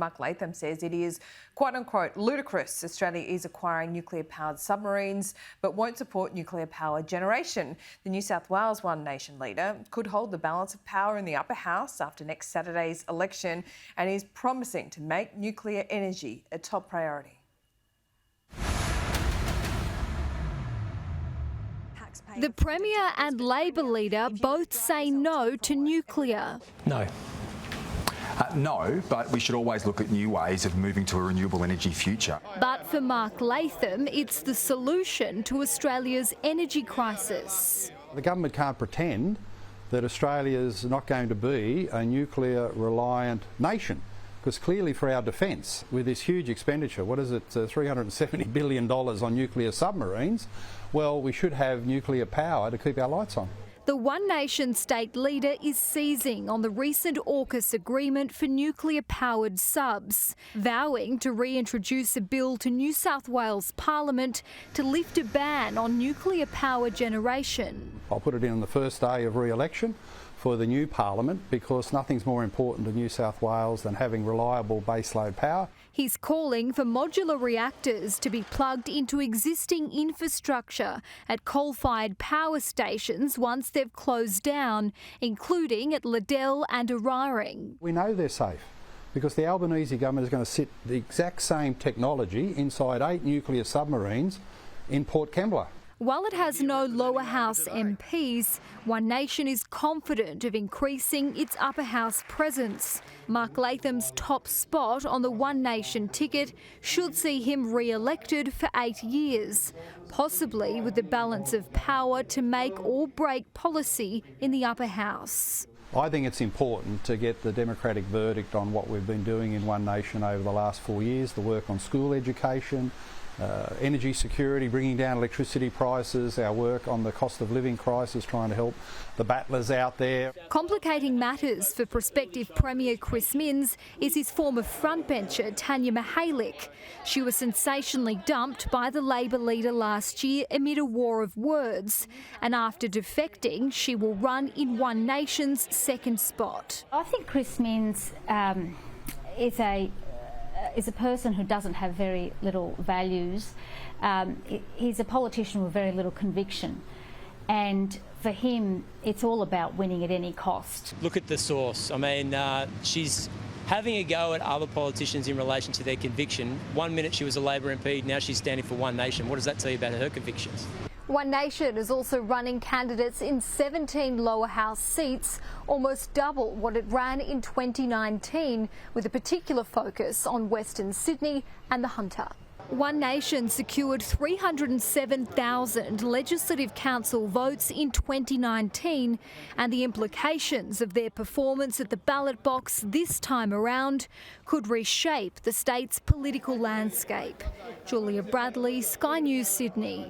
Mark Latham says it is, quote-unquote, ludicrous Australia is acquiring nuclear-powered submarines but won't support nuclear power generation. The New South Wales One Nation leader could hold the balance of power in the upper house after next Saturday's election and is promising to make nuclear energy a top priority. The Premier and Labor leader both say no to nuclear. No, but we should always look at new ways of moving to a renewable energy future. But for Mark Latham, it's the solution to Australia's energy crisis. The government can't pretend that Australia's not going to be a nuclear-reliant nation, because clearly for our defence, with this huge expenditure, what is it, $370 billion on nuclear submarines, well, we should have nuclear power to keep our lights on. The One Nation state leader is seizing on the recent AUKUS agreement for nuclear-powered subs, vowing to reintroduce a bill to New South Wales Parliament to lift a ban on nuclear power generation. I'll put it in on the first day of re-election for the new Parliament, because nothing's more important to New South Wales than having reliable baseload power. He's calling for modular reactors to be plugged into existing infrastructure at coal-fired power stations once they've closed down, including at Liddell and Eraring. We know they're safe because the Albanese government is going to sit the exact same technology inside 8 nuclear submarines in Port Kembla. While it has no lower house MPs, One Nation is confident of increasing its upper house presence. Mark Latham's top spot on the One Nation ticket should see him re-elected for 8 years, possibly with the balance of power to make or break policy in the upper house. I think it's important to get the democratic verdict on what we've been doing in One Nation over the last 4 years, the work on school education, energy security, bringing down electricity prices, our work on the cost of living crisis, trying to help the battlers out there. Complicating matters for prospective Premier Chris Minns is his former frontbencher Tanya Mihalich. She was sensationally dumped by the Labor leader last year amid a war of words, and after defecting, she will run in One Nation's second spot. I think Chris Minns is a person who doesn't have very little values. He's a politician with very little conviction, and for him it's all about winning at any cost. Look at the source. I mean, she's having a go at other politicians in relation to their conviction. 1 minute she was a Labor MP, now she's standing for One Nation. What does that tell you about her convictions? One Nation is also running candidates in 17 lower house seats, almost double what it ran in 2019, with a particular focus on Western Sydney and the Hunter. One Nation secured 307,000 Legislative Council votes in 2019, and the implications of their performance at the ballot box this time around could reshape the state's political landscape. Julia Bradley, Sky News, Sydney.